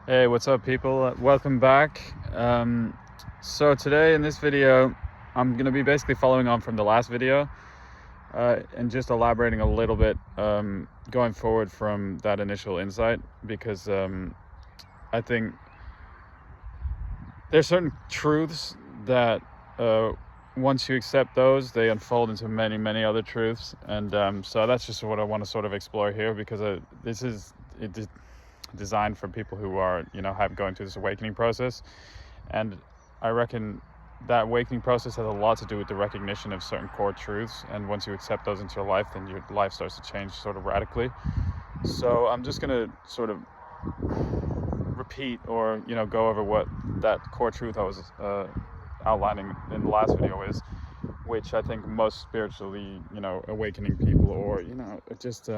Hey, what's up, people? Welcome back. So today in this video, I'm going to be basically following on from the last video and just elaborating a little bit going forward from that initial insight, because I think there's certain truths that once you accept those, they unfold into many, many other truths. And so that's just what I want to sort of explore here, because this is designed for people who are, have going through this awakening process. And I reckon that awakening process has a lot to do with the recognition of certain core truths. And once you accept those into your life, then your life starts to change sort of radically. So I'm just going to sort of repeat or, go over what that core truth I was outlining in the last video is, which I think most spiritually, awakening people, or, just,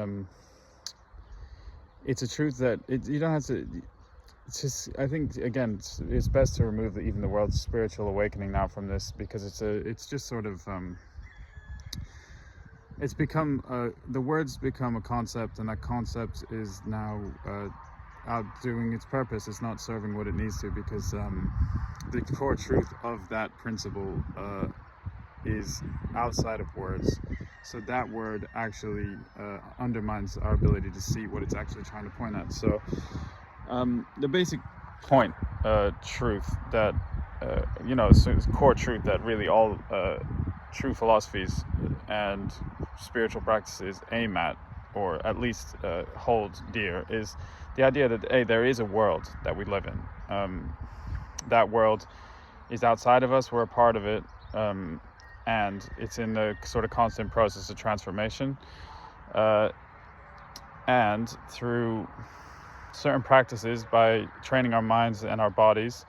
it's a truth that you don't have to. It's just, I think, again, it's best to remove even the world's spiritual awakening now from this, because it's just sort of it's become the words become a concept, and that concept is now outdoing its purpose. It's not serving what it needs to, because the core truth of that principle is outside of words. So that word actually undermines our ability to see what it's actually trying to point at. So the basic point, truth that, core truth that really all true philosophies and spiritual practices aim at, or at least hold dear, is the idea that, hey, there is a world that we live in. That world is outside of us, we're a part of it, and it's in the sort of constant process of transformation. And through certain practices, by training our minds and our bodies,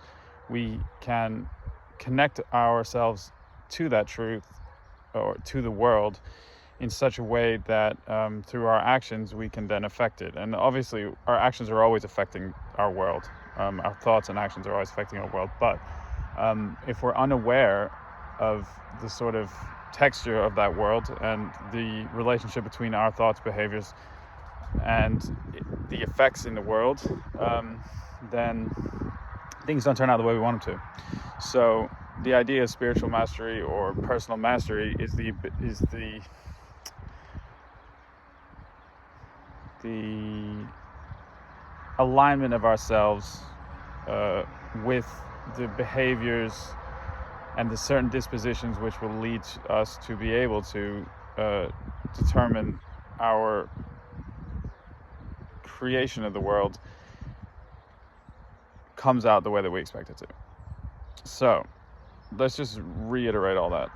we can connect ourselves to that truth, or to the world, in such a way that through our actions we can then affect it. And obviously our actions are always affecting our world. Our thoughts and actions are always affecting our world, but if we're unaware of the sort of texture of that world and the relationship between our thoughts, behaviors, and the effects in the world, then things don't turn out the way we want them to. So the idea of spiritual mastery or personal mastery is the alignment of ourselves with the behaviors and the certain dispositions which will lead us to be able to determine our creation of the world comes out the way that we expect it to. So let's just reiterate all that.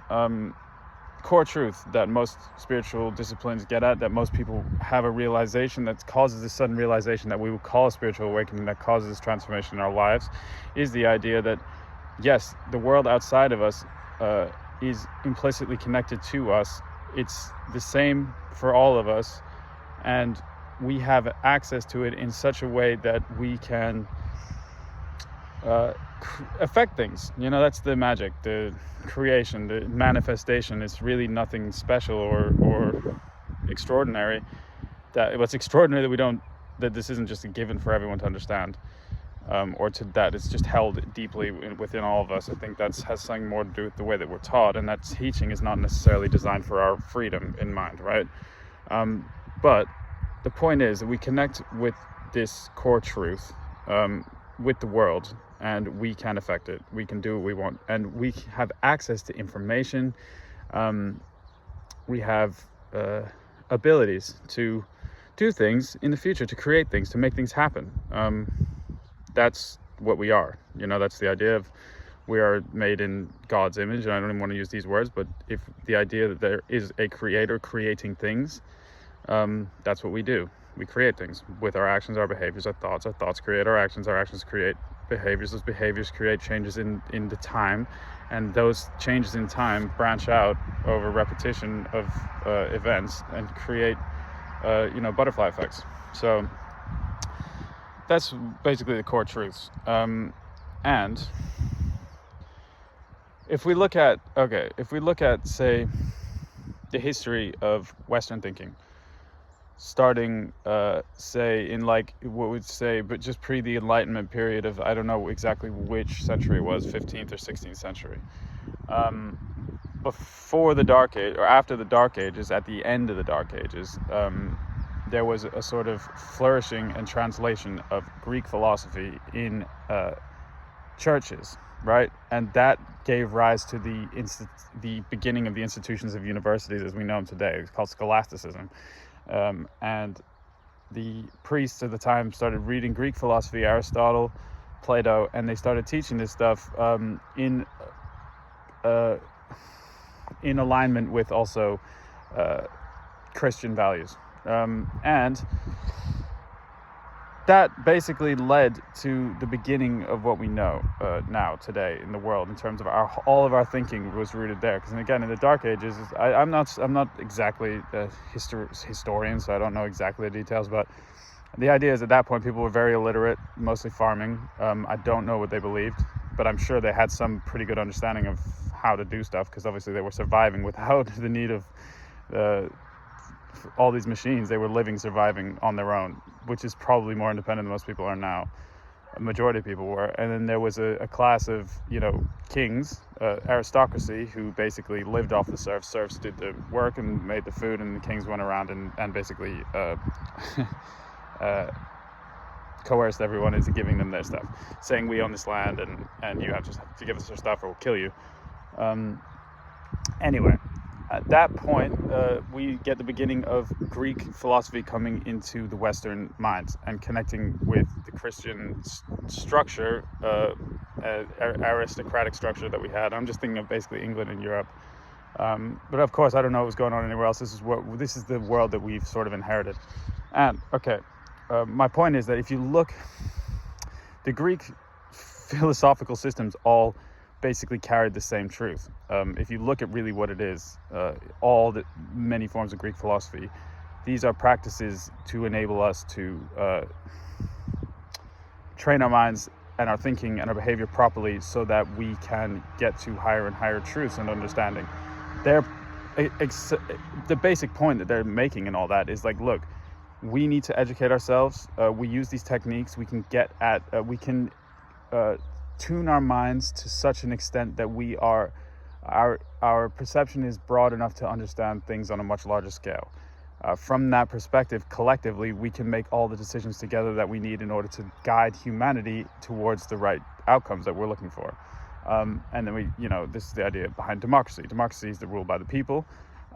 Core truth that most spiritual disciplines get at, that most people have a realization that causes this sudden realization that we would call a spiritual awakening, that causes this transformation in our lives, is the idea that, yes, the world outside of us is implicitly connected to us. It's the same for all of us, and we have access to it in such a way that we can affect things. That's the magic, the creation, the manifestation. It's really nothing special or extraordinary. What's extraordinary that this isn't just a given for everyone to understand, or that it's just held deeply within all of us. I think that has something more to do with the way that we're taught, and that teaching is not necessarily designed for our freedom in mind, right? But the point is that we connect with this core truth, with the world, and we can affect it. We can do what we want, and we have access to information. We have abilities to do things in the future, to create things, to make things happen. That's what we are. That's the idea of, we are made in God's image. And I don't even want to use these words, but if the idea that there is a creator creating things, that's what we do. We create things with our actions, our behaviors, our thoughts create our actions create behaviors, those behaviors create changes in the time, and those changes in time branch out over repetition of events and create butterfly effects. So that's basically the core truths. And if we look at say the history of Western thinking, starting, say, in like what would say, but just pre the Enlightenment period of, I don't know exactly which century it was, 15th or 16th century. Before the Dark Age, or after the Dark Ages, at the end of the Dark Ages, there was a sort of flourishing and translation of Greek philosophy in churches, right? And that gave rise to the beginning of the institutions of universities as we know them today. It's called scholasticism. And the priests at the time started reading Greek philosophy, Aristotle, Plato, and they started teaching this stuff in alignment with also Christian values. And that basically led to the beginning of what we know now today in the world in terms of all of our thinking was rooted there. Because again, in the Dark Ages, I'm not exactly a historian, so I don't know exactly the details, but the idea is at that point people were very illiterate, mostly farming. I don't know what they believed, but I'm sure they had some pretty good understanding of how to do stuff, because obviously they were surviving without the need of all these machines. They were surviving on their own, which is probably more independent than most people are now. A majority of people were. And then there was a class of, kings, aristocracy, who basically lived off the serfs. Serfs did the work and made the food, and the kings went around and basically coerced everyone into giving them their stuff, saying, we own this land and you have to give us your stuff or we'll kill you. Anyway, at that point, we get the beginning of Greek philosophy coming into the Western minds and connecting with the Christian structure, aristocratic structure that we had. I'm just thinking of basically England and Europe. But of course, I don't know what's going on anywhere else. This is the world that we've sort of inherited. And okay, my point is that if you look, the Greek philosophical systems all basically carried the same truth. If you look at really what it is, all the many forms of Greek philosophy, these are practices to enable us to train our minds and our thinking and our behavior properly so that we can get to higher and higher truths and understanding. The basic point that they're making in all that is like, look, we need to educate ourselves. We use these techniques. We can tune our minds to such an extent that our perception is broad enough to understand things on a much larger scale. From that perspective, collectively, we can make all the decisions together that we need in order to guide humanity towards the right outcomes that we're looking for. And then this is the idea behind democracy. Democracy is the rule by the people,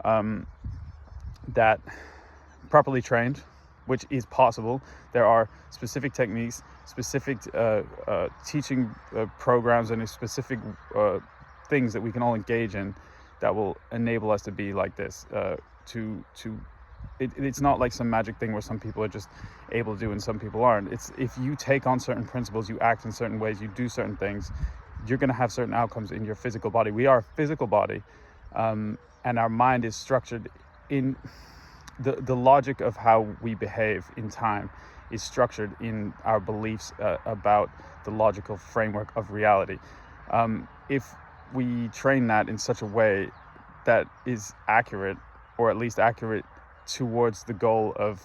that properly trained, which is possible. There are specific techniques, specific teaching programs, and specific things that we can all engage in that will enable us to be like this. It's not like some magic thing where some people are just able to do and some people aren't. It's if you take on certain principles, you act in certain ways, you do certain things, you're going to have certain outcomes in your physical body. We are a physical body, and our mind is structured in the logic of how we behave in time is structured in our beliefs about the logical framework of reality. If we train that in such a way that is accurate, or at least accurate towards the goal of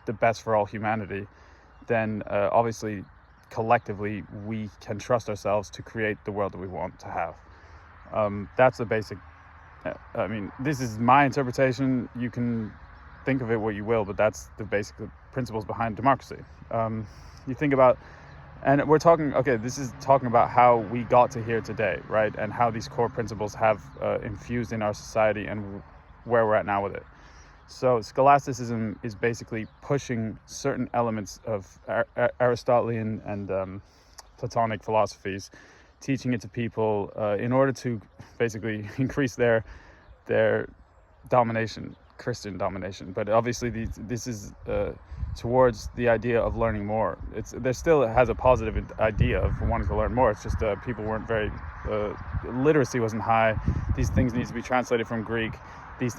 the best for all humanity, then obviously collectively we can trust ourselves to create the world that we want to have. That's the basic, this is my interpretation. You can think of it what you will, but that's the basic principles behind democracy. You think about, and we're talking, this is talking about how we got to here today, right? And how these core principles have infused in our society and where we're at now with it. So scholasticism is basically pushing certain elements of Aristotelian and Platonic philosophies, teaching it to people in order to basically increase their domination, Christian domination. But obviously this is towards the idea of learning more. There still has a positive idea of wanting to learn more. It's just people weren't very literacy wasn't high. These things need to be translated from Greek. These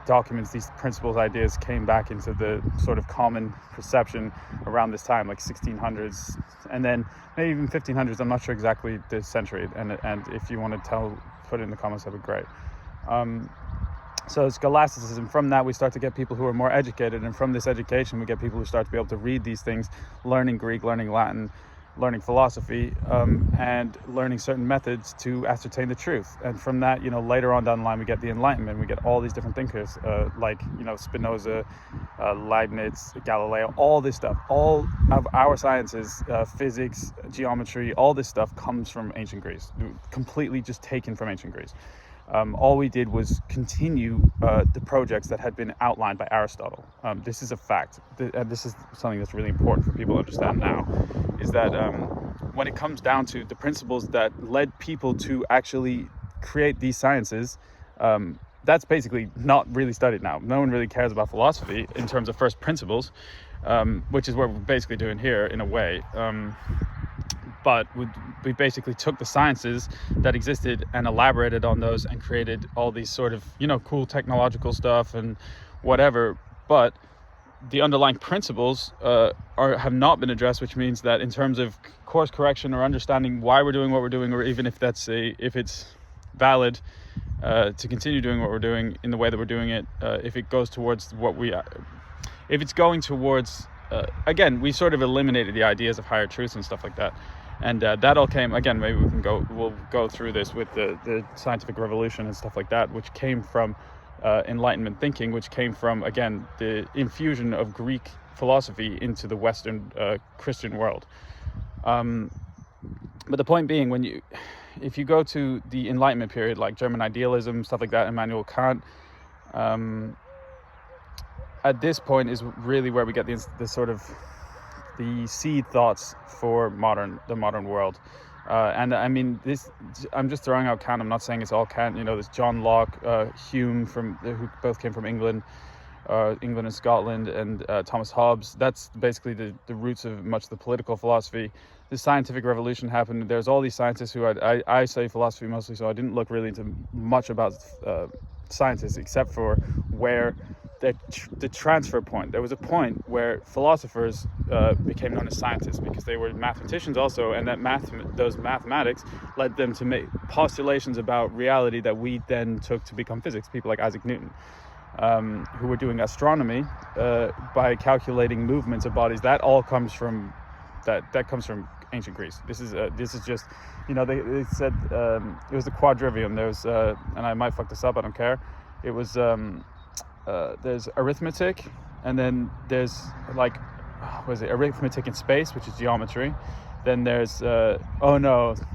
documents, these principles, ideas came back into the sort of common perception around this time, like 1600s, and then maybe even 1500s. I'm not sure exactly the century, and if you want to put it in the comments, that'd be great. So scholasticism, from that we start to get people who are more educated, and from this education we get people who start to be able to read these things, learning Greek, learning Latin, learning philosophy, and learning certain methods to ascertain the truth. And from that, later on down the line we get the Enlightenment. We get all these different thinkers, like Spinoza, Leibniz, Galileo, all this stuff. All of our sciences, physics, geometry, all this stuff comes from ancient Greece, completely just taken from ancient Greece. All we did was continue the projects that had been outlined by Aristotle. This is a fact, and this is something that's really important for people to understand now, is that when it comes down to the principles that led people to actually create these sciences, that's basically not really studied now. No one really cares about philosophy in terms of first principles, which is what we're basically doing here in a way. But we basically took the sciences that existed and elaborated on those and created all these sort of, cool technological stuff and whatever. But the underlying principles have not been addressed, which means that in terms of course correction or understanding why we're doing what we're doing, or even if it's valid to continue doing what we're doing in the way that we're doing it, if it goes towards if it's going towards, again, we sort of eliminated the ideas of higher truths and stuff like that. And that all came, again, maybe we'll go through this with the scientific revolution and stuff like that, which came from Enlightenment thinking, which came from, again, the infusion of Greek philosophy into the Western Christian world. But the point being, if you go to the Enlightenment period, like German idealism, stuff like that, Immanuel Kant, at this point is really where we get the sort of the seed thoughts for the modern world. And I mean, I'm just throwing out Kant. I'm not saying it's all Kant. There's John Locke, Hume, who both came from England and Scotland, and Thomas Hobbes. That's basically the roots of much of the political philosophy. The scientific revolution happened. There's all these scientists who I study philosophy mostly, so I didn't look really into much about scientists except for where the transfer point. There was a point where philosophers became known as scientists because they were mathematicians also, and that those mathematics led them to make postulations about reality that we then took to become physics. People like Isaac Newton, who were doing astronomy by calculating movements of bodies. That all comes from that comes from ancient Greece. This is just, they said it was the quadrivium. There was and I might fuck this up, I don't care. It was there's arithmetic, and then there's arithmetic in space, which is geometry. Then there's arithmetic,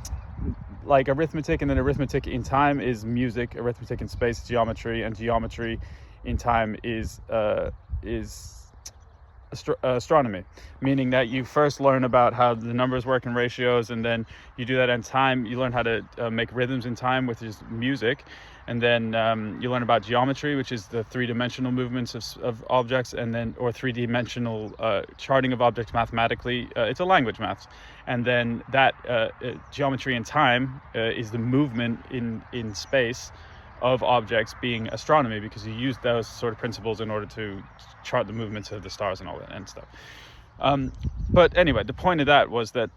and then arithmetic in time is music. Arithmetic in space is geometry, and geometry in time is astronomy, meaning that you first learn about how the numbers work in ratios, and then you do that in time. You learn how to make rhythms in time, which is music, and then you learn about geometry, which is the three-dimensional movements of objects, and then or three-dimensional charting of objects mathematically. It's a language, maths, and then that geometry in time is the movement in space of objects, being astronomy, because you use those sort of principles in order to chart the movements of the stars and all that and stuff. But anyway, the point of that was that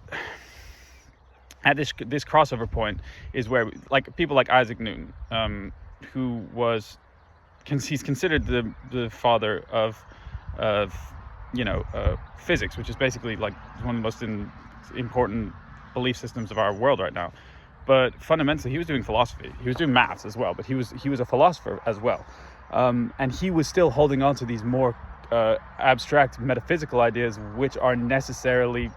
at this crossover point is where people like Isaac Newton, who he's considered the father of physics, which is basically like one of the most important belief systems of our world right now. But fundamentally, he was doing philosophy. He was doing maths as well, but he was a philosopher as well. And he was still holding on to these more abstract metaphysical ideas, which are necessarily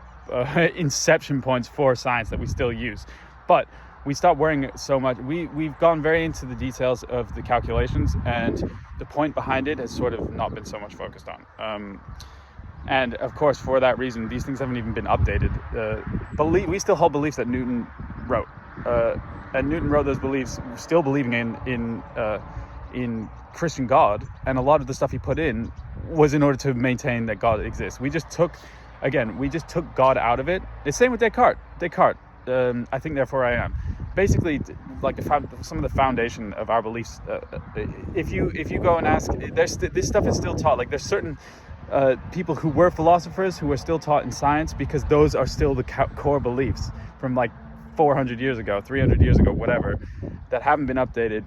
inception points for science that we still use. But we stopped worrying so much. We've gone very into the details of the calculations, and the point behind it has sort of not been so much focused on. And of course, for that reason, these things haven't even been updated. We still hold beliefs that Newton wrote. And Newton wrote those beliefs still believing in Christian God, and a lot of the stuff he put in was in order to maintain that God exists. We just took God out of it. The same with Descartes. I think therefore I am. Basically, some of the foundation of our beliefs. If you go and ask, this stuff is still taught. There's certain people who were philosophers who are still taught in science, because those are still the core beliefs from 400 years ago, 300 years ago, whatever, that haven't been updated.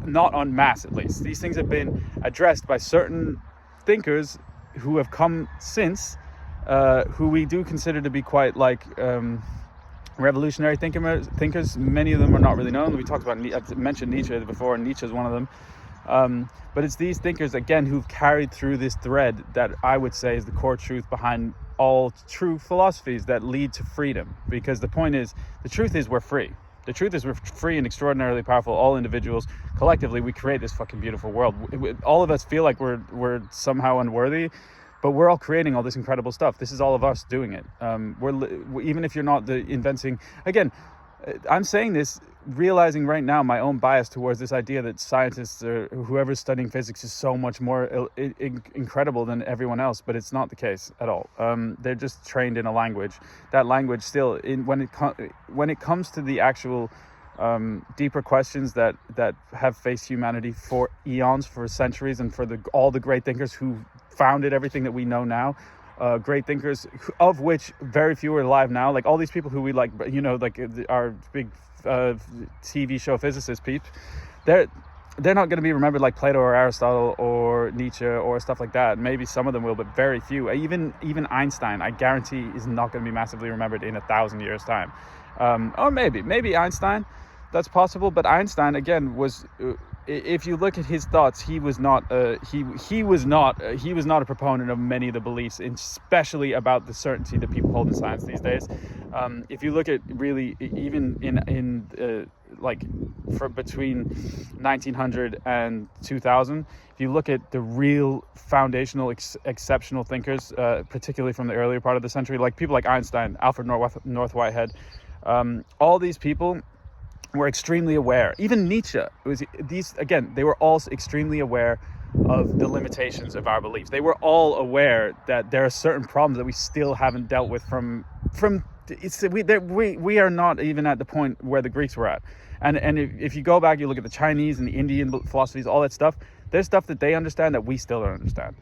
not en masse at least. These things have been addressed by certain thinkers who have come since, who we do consider to be quite like revolutionary thinkers. Many of them are not really known. We talked about, I've mentioned Nietzsche before, and Nietzsche is one of them. But it's these thinkers, again, who've carried through this thread that I would say is the core truth behind all true philosophies that lead to freedom. Because the point is, the truth is we're free. The truth is we're free and extraordinarily powerful. All individuals, collectively, we create this fucking beautiful world. All of us feel like we're somehow unworthy, but we're all creating all this incredible stuff. This is all of us doing it. Even if you're not inventing, again, I'm saying this realizing right now my own bias towards this idea that scientists or whoever's studying physics is so much more incredible than everyone else, but it's not the case at all. They're just trained in a language. That language still, when it comes to the actual deeper questions that have faced humanity for eons, for centuries, and for all the great thinkers who founded everything that we know now, great thinkers, of which very few are alive now. Like all these people who we like, like our big TV show physicist peeps, they're not going to be remembered like Plato or Aristotle or Nietzsche or stuff like that. Maybe some of them will, but very few. Even Einstein, I guarantee, is not going to be massively remembered in 1,000 years' time. Or maybe Einstein, that's possible. But Einstein, again, was. If you look at his thoughts, he was not a proponent of many of the beliefs, especially about the certainty that people hold in science these days. If you look at really even in like for between 1900 and 2000, if you look at the real foundational exceptional thinkers, particularly from the earlier part of the century, like people like Einstein, Alfred North Whitehead, all these people were extremely aware. Even Nietzsche, they were all extremely aware of the limitations of our beliefs. They were all aware that there are certain problems that we still haven't dealt with we are not even at the point where the Greeks were at. And if you go back, you look at the Chinese and the Indian philosophies, all that stuff, there's stuff that they understand that we still don't understand.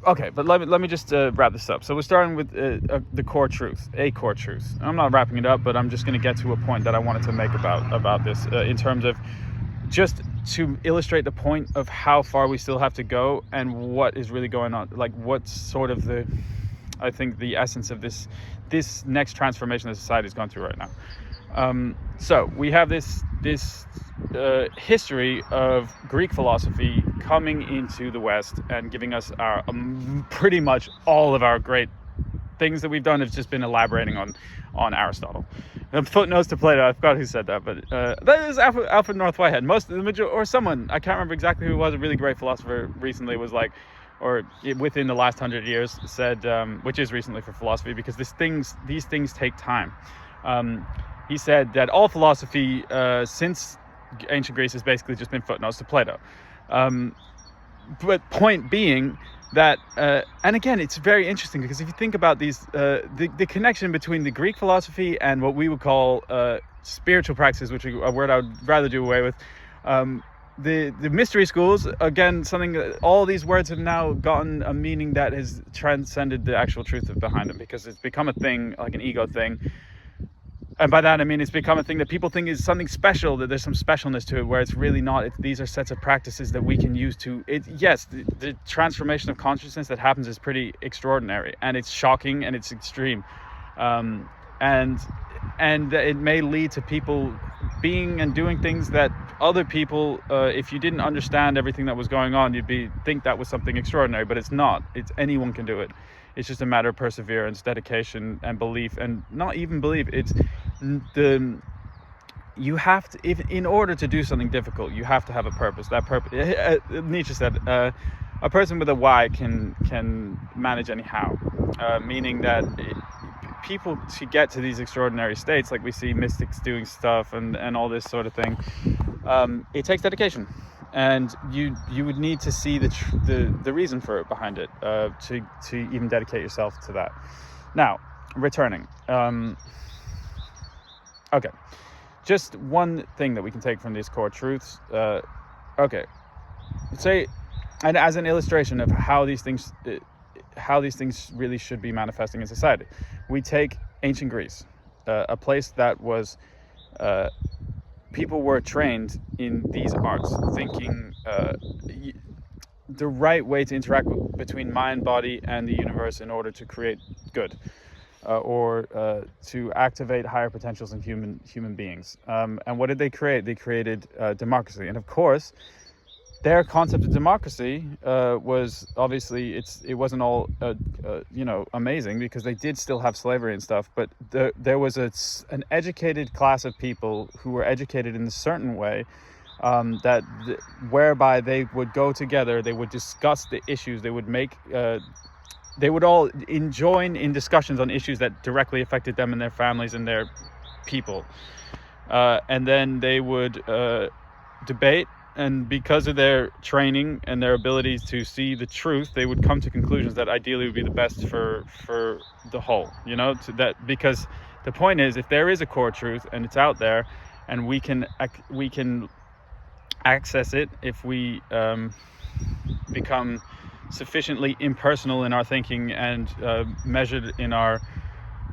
Okay, but let me just wrap this up. So we're starting with the core truth, a core truth. I'm not wrapping it up, but I'm just going to get to a point that I wanted to make about this in terms of just to illustrate the point of how far we still have to go and what is really going on. Like what's sort of I think the essence of this next transformation that society is going through right now. So we have this history of Greek philosophy coming into the West and giving us our pretty much all of our great things that we've done have just been elaborating on Aristotle. And footnotes to Plato, I forgot who said that, but that is Alfred North Whitehead. Or someone, I can't remember exactly who it was, a really great philosopher recently was like, or within the last 100 years said, which is recently for philosophy, because these things take time. He said that all philosophy since ancient Greece has basically just been footnotes to Plato. But point being that, and again, it's very interesting because if you think about these, the connection between the Greek philosophy and what we would call spiritual practices, which is a word I would rather do away with, the mystery schools, again, something that all these words have now gotten a meaning that has transcended the actual truth behind them, because it's become a thing, like an ego thing. And by that I mean it's become a thing that people think is something special, that there's some specialness to it, where it's really not. These are sets of practices that we can use to yes, the transformation of consciousness that happens is pretty extraordinary, and it's shocking, and it's extreme, and it may lead to people being and doing things that other people, if you didn't understand everything that was going on, you'd think that was something extraordinary, but it's not. Anyone can do it. It's just a matter of perseverance, dedication, and belief, and not even belief. It's you have to, in order to do something difficult, you have to have a purpose. That purpose, Nietzsche said, a person with a why can manage any how, meaning that people, to get to these extraordinary states, like we see mystics doing stuff and all this sort of thing, it takes dedication. And you would need to see the reason for it behind it, to even dedicate yourself to that. Now, returning. Okay, just one thing that we can take from these core truths. Okay, say, and as an illustration of how these things really should be manifesting in society, we take ancient Greece, a place that was people were trained in these arts, thinking the right way to interact between mind, body, and the universe in order to create good, or to activate higher potentials in human beings. And what did they create? They created democracy, and of course, their concept of democracy was obviously it wasn't all amazing, because they did still have slavery and stuff, but there was an educated class of people who were educated in a certain way, whereby they would go together, they would discuss the issues, they would all join in discussions on issues that directly affected them and their families and their people, and then they would debate. And because of their training and their abilities to see the truth, they would come to conclusions that ideally would be the best for the whole, because the point is, if there is a core truth and it's out there and we can access it, if we become sufficiently impersonal in our thinking and measured in our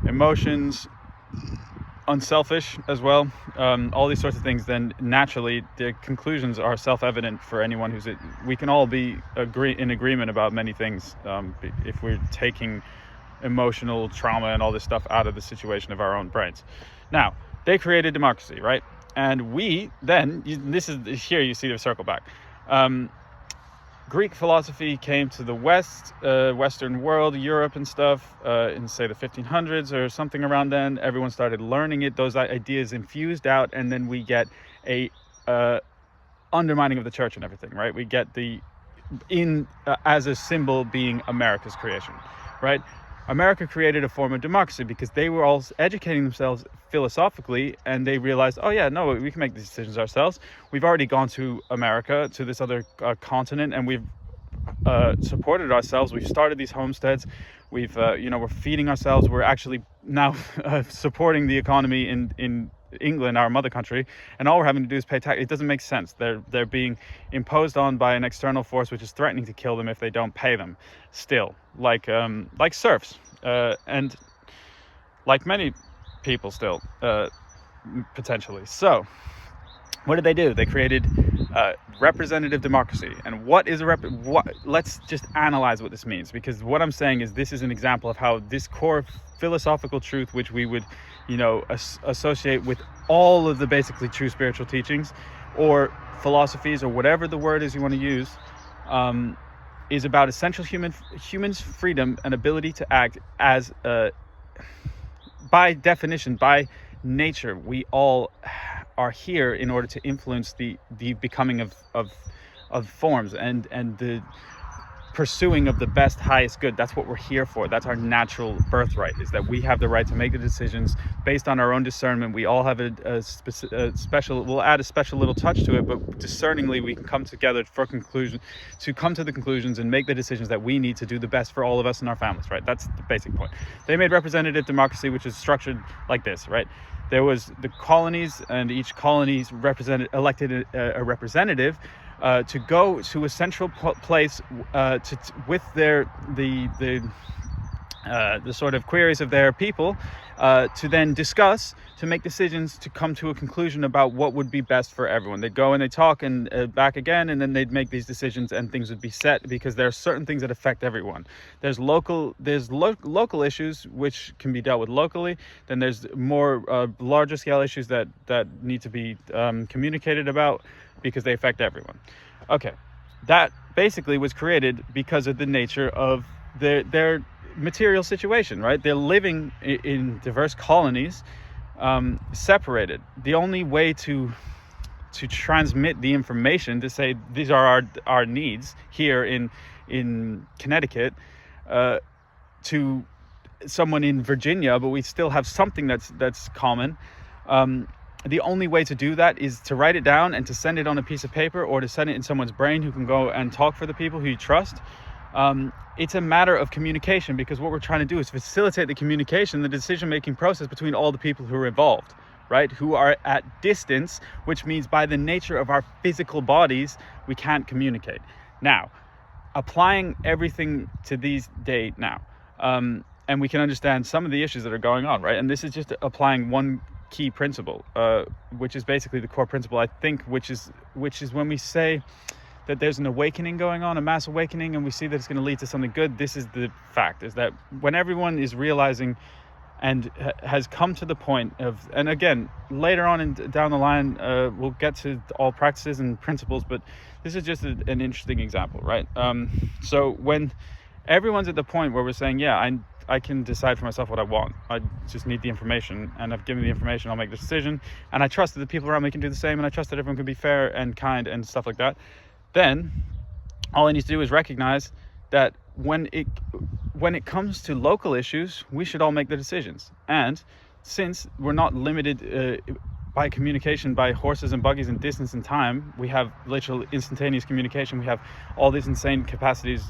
emotions, unselfish as well, all these sorts of things, then naturally the conclusions are self-evident for anyone we can all be in agreement about many things, if we're taking emotional trauma and all this stuff out of the situation of our own brains. Now, they created democracy, right? And we then, here you see the circle back. Greek philosophy came to the Western world, Europe and stuff, in say the 1500s or something around then. Everyone started learning it. Those ideas infused out, and then we get a undermining of the church and everything, right? We get as a symbol being America's creation, right? America created a form of democracy because they were all educating themselves philosophically, and they realized, oh yeah, no, we can make these decisions ourselves. We've already gone to America, to this other continent, and we've supported ourselves. We've started these homesteads. We're feeding ourselves. We're actually now supporting the economy in England, our mother country, and all we're having to do is pay tax. It doesn't make sense. They're being imposed on by an external force which is threatening to kill them if they don't pay them. Still, like serfs, and like many people still, potentially. So, what did they do? They created representative democracy. And what is let's just analyze what this means, because what I'm saying is this is an example of how this core philosophical truth, which we would associate with all of the basically true spiritual teachings or philosophies or whatever the word is you want to use, is about essential humans' freedom and ability to act as by definition, by nature. We all are here in order to influence the becoming of forms and the pursuing of the best, highest good. That's what we're here for. That's our natural birthright, is that we have the right to make the decisions based on our own discernment. We all have a special, we'll add a special little touch to it, but discerningly we can come together to come to the conclusions and make the decisions that we need to do the best for all of us and our families, right? That's the basic point. They made representative democracy, which is structured like this, right? There was the colonies, and each colony elected a representative to go to a central place with the sort of queries of their people, to then discuss, to make decisions, to come to a conclusion about what would be best for everyone. They'd go and they'd talk and back again, and then they'd make these decisions, and things would be set, because there are certain things that affect everyone. There's local issues which can be dealt with locally. Then there's more larger scale issues that need to be communicated about, because they affect everyone. Okay, that basically was created because of the nature of their material situation, right? They're living in diverse colonies, separated. The only way to transmit the information, to say these are our needs here in Connecticut, to someone in Virginia, but we still have something that's common. The only way to do that is to write it down and to send it on a piece of paper, or to send it in someone's brain who can go and talk for the people who you trust. It's a matter of communication, because what we're trying to do is facilitate the communication, the decision-making process between all the people who are involved, right? Who are at distance, which means by the nature of our physical bodies, we can't communicate. Now, applying everything to these days now, and we can understand some of the issues that are going on, right? And this is just applying one key principle, which is basically the core principle, I think, which is when we say that there's an awakening going on, a mass awakening, and we see that it's going to lead to something good. This is the fact, is that when everyone is realizing and has come to the point of, and again, later on and down the line, we'll get to all practices and principles, but this is just an interesting example, right? So when everyone's at the point where we're saying, yeah, I can decide for myself what I want. I just need the information, and I've given the information, I'll make the decision, and I trust that the people around me can do the same, and I trust that everyone can be fair and kind and stuff like that. Then all I need to do is recognize that when it comes to local issues, we should all make the decisions. And since we're not limited by communication by horses and buggies and distance and time, we have literal instantaneous communication, we have all these insane capacities,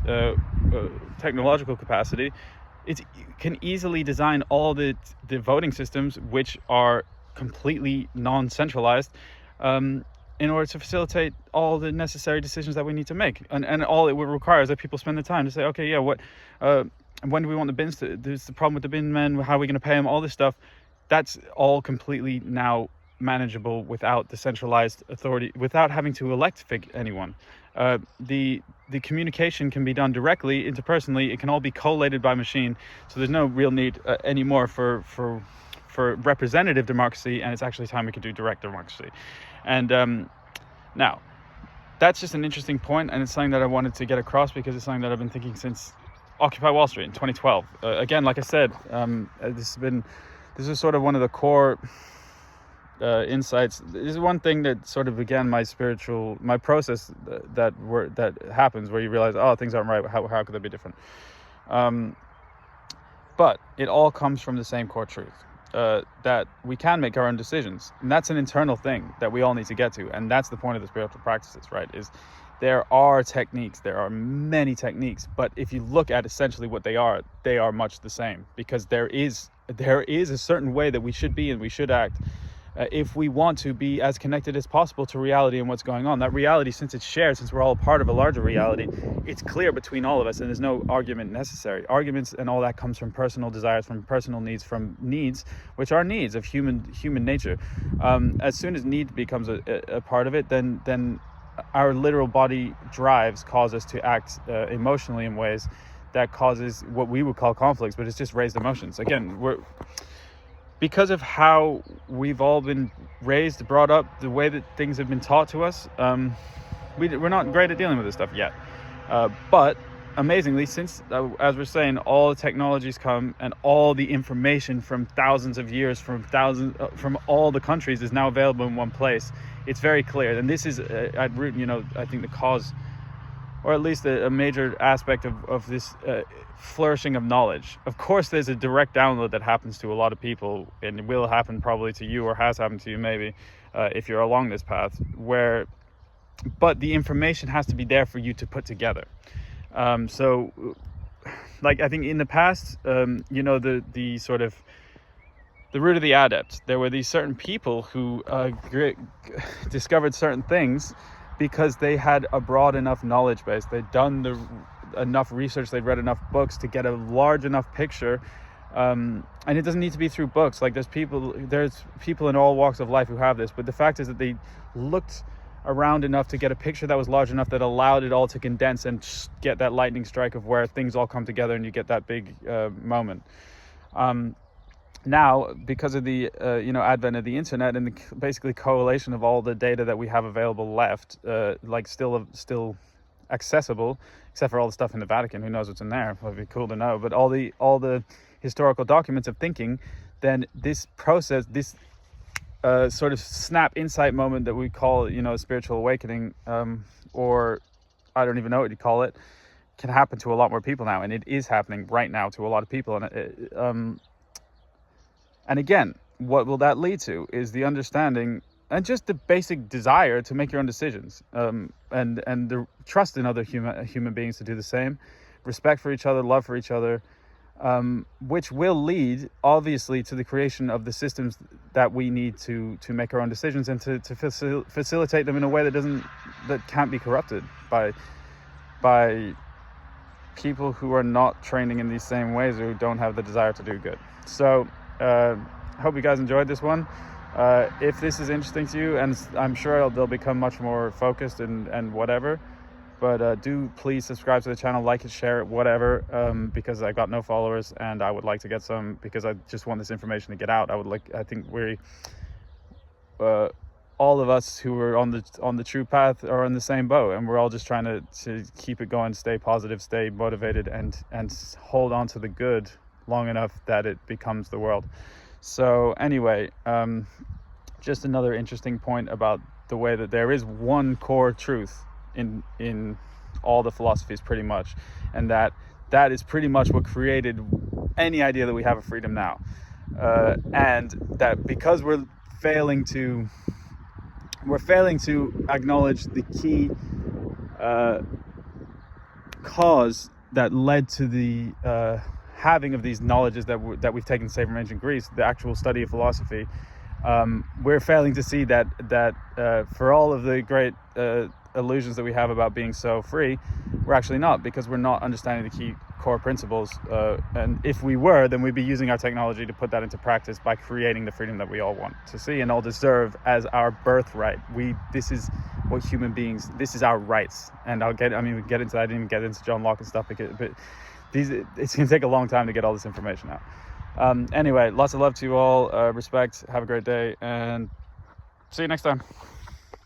technological capacity. It can easily design all the voting systems, which are completely non-centralized, in order to facilitate all the necessary decisions that we need to make. And all it would require is that people spend the time to say, okay, yeah, when do we want the bins to, there's the problem with the bin men, how are we going to pay them, all this stuff. That's all completely now manageable without the centralized authority, without having to elect anyone. The communication can be done directly, interpersonally. It can all be collated by machine. So there's no real need anymore for representative democracy, and it's actually time we can do direct democracy. And now, that's just an interesting point, and it's something that I wanted to get across because it's something that I've been thinking since Occupy Wall Street in 2012. Again, like I said, this is sort of one of the core insights. This is one thing that sort of began my process that happens where you realize, oh, things aren't right. How could they be different? But it all comes from the same core truth. That we can make our own decisions, and that's an internal thing that we all need to get to, and that's the point of the spiritual practices, right? Is there are techniques, there are many techniques, but if you look at essentially what they are much the same, because there is a certain way that we should be and we should act if we want to be as connected as possible to reality and what's going on. That reality, since it's shared, since we're all a part of a larger reality, it's clear between all of us, and there's no argument necessary. Arguments and all that comes from personal desires, from personal needs, from needs, which are needs of human nature. As soon as need becomes a part of it, then our literal body drives cause us to act emotionally in ways that causes what we would call conflicts, but it's just raised emotions. Again, because of how we've all been raised, brought up, the way that things have been taught to us, we're not great at dealing with this stuff yet. But amazingly, since, as we're saying, all the technologies come and all the information from thousands of years, from all the countries is now available in one place, it's very clear. And this is at root, I think the cause, or at least a major aspect of this flourishing of knowledge. Of course, there's a direct download that happens to a lot of people, and it will happen probably to you, or has happened to you maybe, if you're along this path, but the information has to be there for you to put together. So, like, I think in the past, the sort of the root of the adept, there were these certain people who discovered certain things because they had a broad enough knowledge base. They'd done enough research, they'd read enough books to get a large enough picture. And it doesn't need to be through books. Like, there's people in all walks of life who have this, but the fact is that they looked around enough to get a picture that was large enough that allowed it all to condense and get that lightning strike of where things all come together and you get that big moment. Now, because of the advent of the internet and the basically correlation of all the data that we have available left, still accessible, except for all the stuff in the Vatican, who knows what's in there? It'd be cool to know. But all the historical documents of thinking, then this process, this sort of snap insight moment that we call, a spiritual awakening, or I don't even know what you call it, can happen to a lot more people now, and it is happening right now to a lot of people. And again, what will that lead to is the understanding and just the basic desire to make your own decisions, and the trust in other human beings to do the same, respect for each other, love for each other, which will lead, obviously, to the creation of the systems that we need to make our own decisions and to facilitate them in a way that can't be corrupted by people who are not training in these same ways or who don't have the desire to do good. So I hope you guys enjoyed this one. If this is interesting to you, and I'm sure they'll become much more focused and whatever, but do please subscribe to the channel, like it, share it, whatever, because I got no followers and I would like to get some, because I just want this information to get out. I think all of us who are on the true path are in the same boat, and we're all just trying to keep it going, stay positive, stay motivated, and hold on to the good long enough that it becomes the world. So anyway, just another interesting point about the way that there is one core truth in all the philosophies pretty much, and that is pretty much what created any idea that we have of freedom now, and that because we're failing to acknowledge the key cause that led to the having of these knowledges that we've taken, say, from ancient Greece, the actual study of philosophy. We're failing to see that for all of the great illusions that we have about being so free, we're actually not, because we're not understanding the key core principles, and if we were, then we'd be using our technology to put that into practice by creating the freedom that we all want to see and all deserve as our birthright. This is what human beings, this is our rights. And we can get into that. I didn't even get into John Locke and stuff, but it's gonna take a long time to get all this information out. Anyway, lots of love to you all, respect, have a great day, and see you next time.